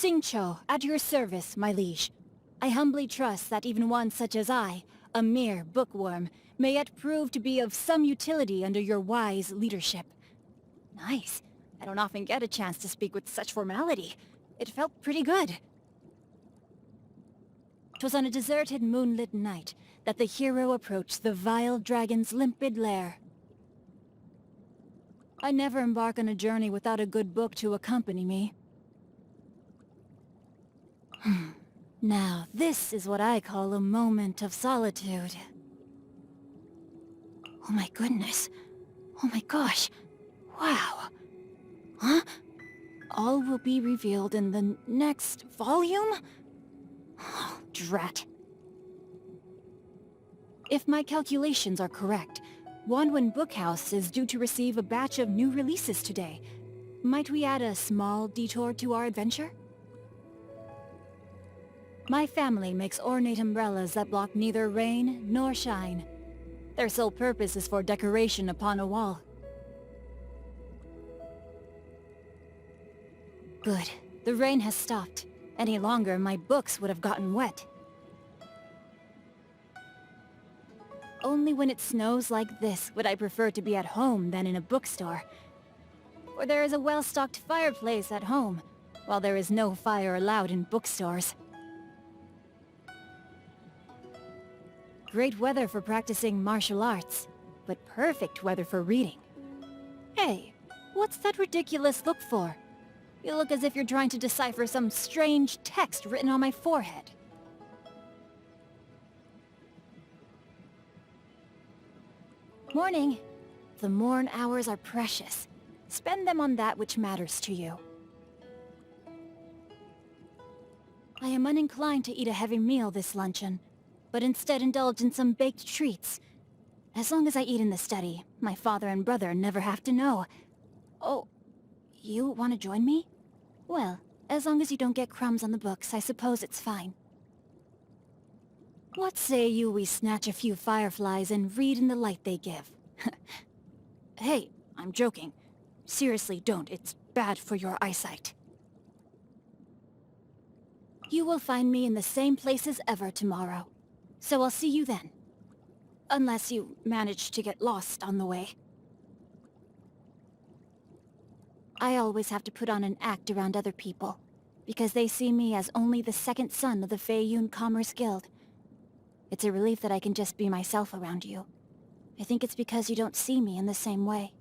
Xingchiu, at your service, my liege. I humbly trust that even one such as I, a mere bookworm, may yet prove to be of some utility under your wise leadership. Nice. I don't often get a chance to speak with such formality. It felt pretty good. 'Twas on a deserted moonlit night that the hero approached the vile dragon's limpid lair. I never embark on a journey without a good book to accompany me. Now, this is what I call a moment of solitude. Oh my goodness. Oh my gosh. Wow. Huh? All will be revealed in the next volume? Oh, drat. If my calculations are correct, Wanwen Bookhouse is due to receive a batch of new releases today. Might we add a small detour to our adventure? My family makes ornate umbrellas that block neither rain nor shine. Their sole purpose is for decoration upon a wall. Good. The rain has stopped. Any longer, my books would have gotten wet. Only when it snows like this would I prefer to be at home than in a bookstore. For there is a well-stocked fireplace at home, while there is no fire allowed in bookstores. Great weather for practicing martial arts, but perfect weather for reading. Hey, what's that ridiculous look for? You look as if you're trying to decipher some strange text written on my forehead. Morning. The morn hours are precious. Spend them on that which matters to you. I am uninclined to eat a heavy meal this luncheon, but instead indulge in some baked treats. As long as I eat in the study, my father and brother never have to know. Oh, you want to join me? Well, as long as you don't get crumbs on the books, I suppose it's fine. What say you we snatch a few fireflies and read in the light they give? Hey, I'm joking. Seriously, don't. It's bad for your eyesight. You will find me in the same place as ever tomorrow. So I'll see you then. Unless you manage to get lost on the way. I always have to put on an act around other people, because they see me as only the second son of the Feiyun Commerce Guild. It's a relief that I can just be myself around you. I think it's because you don't see me in the same way.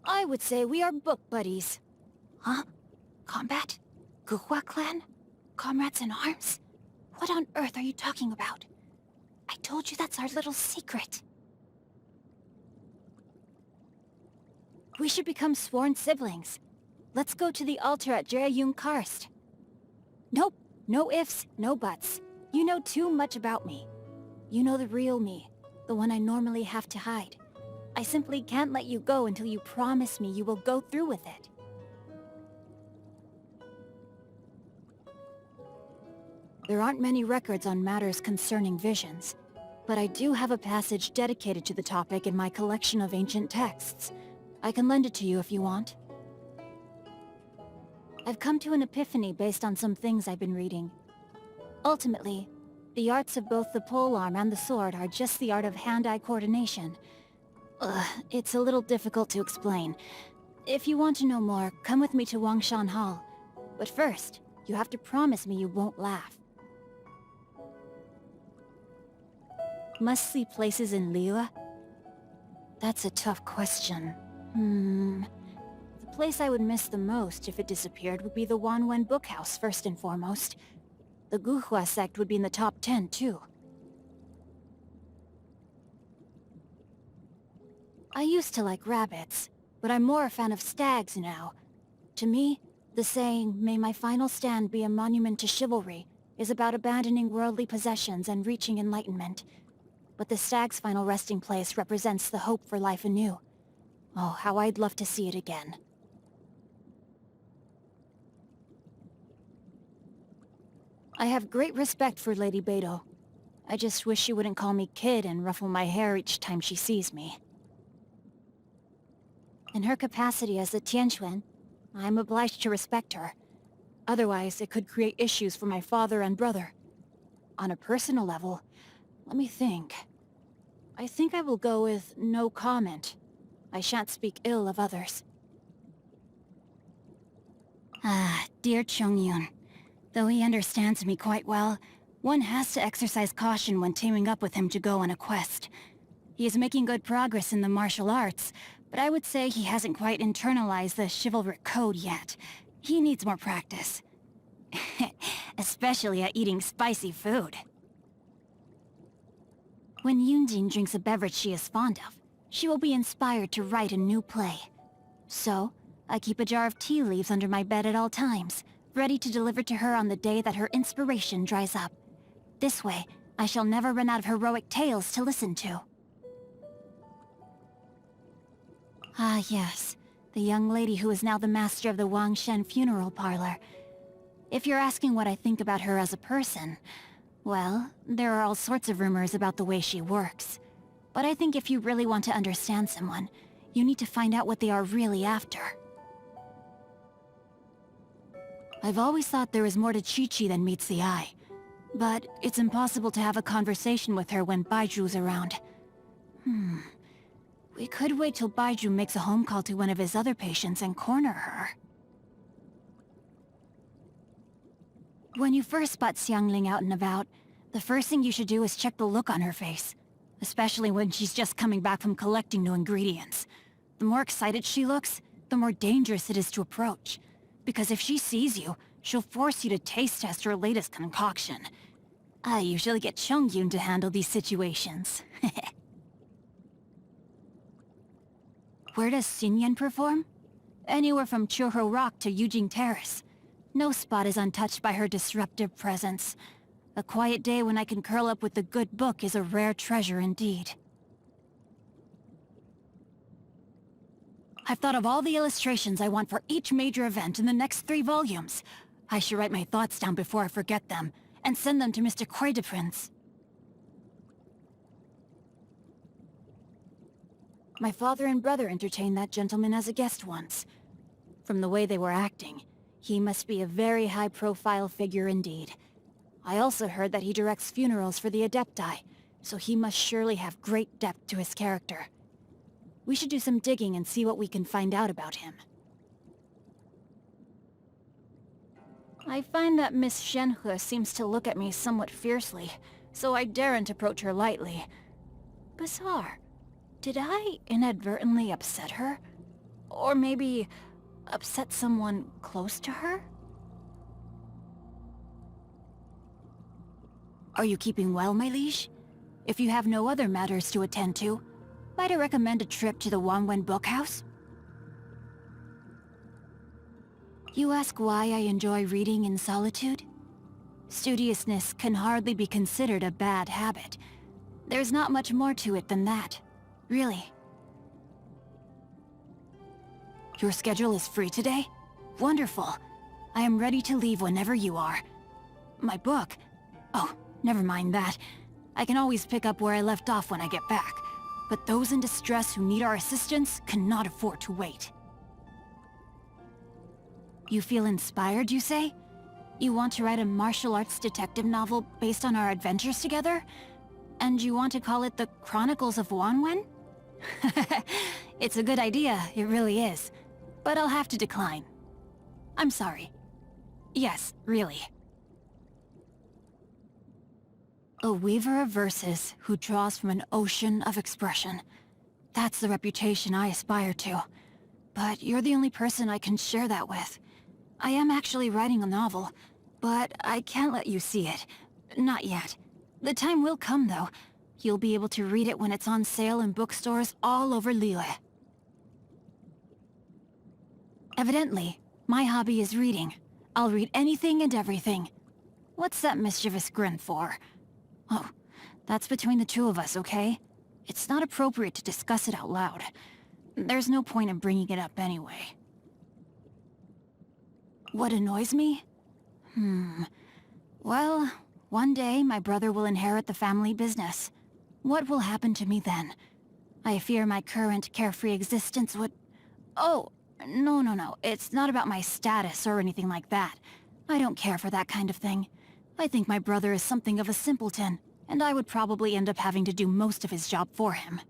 I would say we are book buddies. Huh? Combat? Guhua clan? Comrades in arms? What on earth are you talking about? I told you that's our little secret. We should become sworn siblings. Let's go to the altar at Jereyun Karst. Nope. No ifs, no buts. You know too much about me. You know the real me, the one I normally have to hide. I simply can't let you go until you promise me you will go through with it. There aren't many records on matters concerning visions, but I do have a passage dedicated to the topic in my collection of ancient texts. I can lend it to you if you want. I've come to an epiphany based on some things I've been reading. Ultimately, the arts of both the polearm and the sword are just the art of hand-eye coordination. It's a little difficult to explain. If you want to know more, come with me to Wangshan Hall. But first, you have to promise me you won't laugh. Must-see places in Liyue? That's a tough question. The place I would miss the most if it disappeared would be the Wanwen Bookhouse, first and foremost. The Guhua sect would be in the top 10, too. I used to like rabbits, but I'm more a fan of stags now. To me, the saying, "May my final stand be a monument to chivalry," is about abandoning worldly possessions and reaching enlightenment. But the stag's final resting place represents the hope for life anew. Oh, how I'd love to see it again. I have great respect for Lady Beidou. I just wish she wouldn't call me kid and ruffle my hair each time she sees me. In her capacity as a Tianquan, I'm obliged to respect her. Otherwise, it could create issues for my father and brother. On a personal level, let me think. I think I will go with no comment. I shan't speak ill of others. Ah, dear Chongyun. Though he understands me quite well, one has to exercise caution when teaming up with him to go on a quest. He is making good progress in the martial arts, but I would say he hasn't quite internalized the chivalric code yet. He needs more practice. Especially at eating spicy food. When Yunjin drinks a beverage she is fond of, she will be inspired to write a new play. So, I keep a jar of tea leaves under my bed at all times, ready to deliver to her on the day that her inspiration dries up. This way, I shall never run out of heroic tales to listen to. Ah yes, the young lady who is now the master of the Wangshen funeral parlor. If you're asking what I think about her as a person, well, there are all sorts of rumors about the way she works. But I think if you really want to understand someone, you need to find out what they are really after. I've always thought there is more to Chi-Chi than meets the eye. But it's impossible to have a conversation with her when Baiju's around. We could wait till Baiju makes a home call to one of his other patients and corner her. When you first spot Xiangling out and about, the first thing you should do is check the look on her face. Especially when she's just coming back from collecting new ingredients. The more excited she looks, the more dangerous it is to approach. Because if she sees you, she'll force you to taste test her latest concoction. I usually get Chongyun to handle these situations. Where does Xinyan perform? Anywhere from Churro Rock to Yujing Terrace. No spot is untouched by her disruptive presence. A quiet day when I can curl up with a good book is a rare treasure indeed. I've thought of all the illustrations I want for each major event in the next 3 volumes. I should write my thoughts down before I forget them, and send them to Mr. Quay de Prince. My father and brother entertained that gentleman as a guest once. From the way they were acting, he must be a very high-profile figure indeed. I also heard that he directs funerals for the Adepti, so he must surely have great depth to his character. We should do some digging and see what we can find out about him. I find that Miss Shenhe seems to look at me somewhat fiercely, so I daren't approach her lightly. Bizarre. Did I inadvertently upset her? Or maybe upset someone close to her? Are you keeping well, my liege? If you have no other matters to attend to, might I recommend a trip to the Wanwen Bookhouse? You ask why I enjoy reading in solitude? Studiousness can hardly be considered a bad habit. There's not much more to it than that, really. Your schedule is free today? Wonderful. I am ready to leave whenever you are. My book? Oh, never mind that. I can always pick up where I left off when I get back. But those in distress who need our assistance cannot afford to wait. You feel inspired, you say? You want to write a martial arts detective novel based on our adventures together? And you want to call it the Chronicles of Wanwen? It's a good idea, it really is. But I'll have to decline. I'm sorry. Yes, really. A weaver of verses who draws from an ocean of expression. That's the reputation I aspire to. But you're the only person I can share that with. I am actually writing a novel, but I can't let you see it. Not yet. The time will come, though. You'll be able to read it when it's on sale in bookstores all over Liyue. Evidently, my hobby is reading. I'll read anything and everything. What's that mischievous grin for? Oh, that's between the two of us, okay? It's not appropriate to discuss it out loud. There's no point in bringing it up anyway. What annoys me? Well, one day my brother will inherit the family business. What will happen to me then? I fear my current carefree existence would... Oh, no. It's not about my status or anything like that. I don't care for that kind of thing. I think my brother is something of a simpleton, and I would probably end up having to do most of his job for him.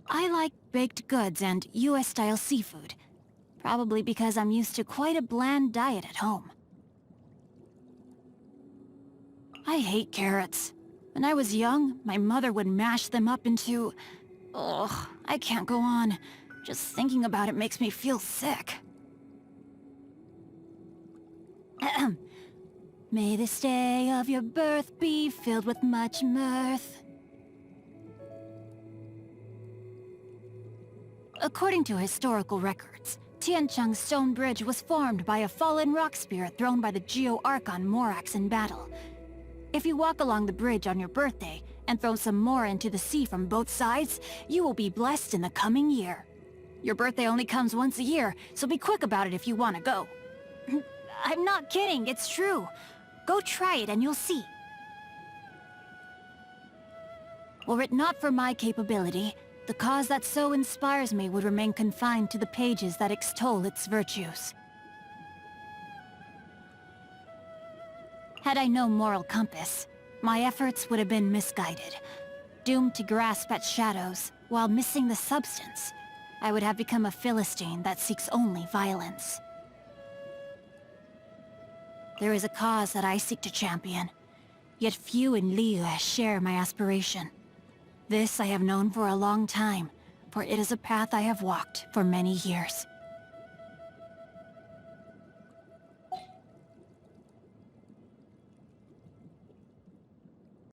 I like baked goods and US-style seafood. Probably because I'm used to quite a bland diet at home. I hate carrots. When I was young, my mother would mash them up into... Ugh, I can't go on. Just thinking about it makes me feel sick. Ahem. May this day of your birth be filled with much mirth. According to historical records, Tiancheng's stone bridge was formed by a fallen rock spirit thrown by the Geo-Archon Morax in battle. If you walk along the bridge on your birthday and throw some more into the sea from both sides, you will be blessed in the coming year. Your birthday only comes once a year, so be quick about it if you want to go. I'm not kidding, it's true. Go try it and you'll see. Were it not for my capability, the cause that so inspires me would remain confined to the pages that extol its virtues. Had I no moral compass, my efforts would have been misguided. Doomed to grasp at shadows, while missing the substance, I would have become a Philistine that seeks only violence. There is a cause that I seek to champion, yet few in Líneas share my aspiration. This I have known for a long time, for it is a path I have walked for many years.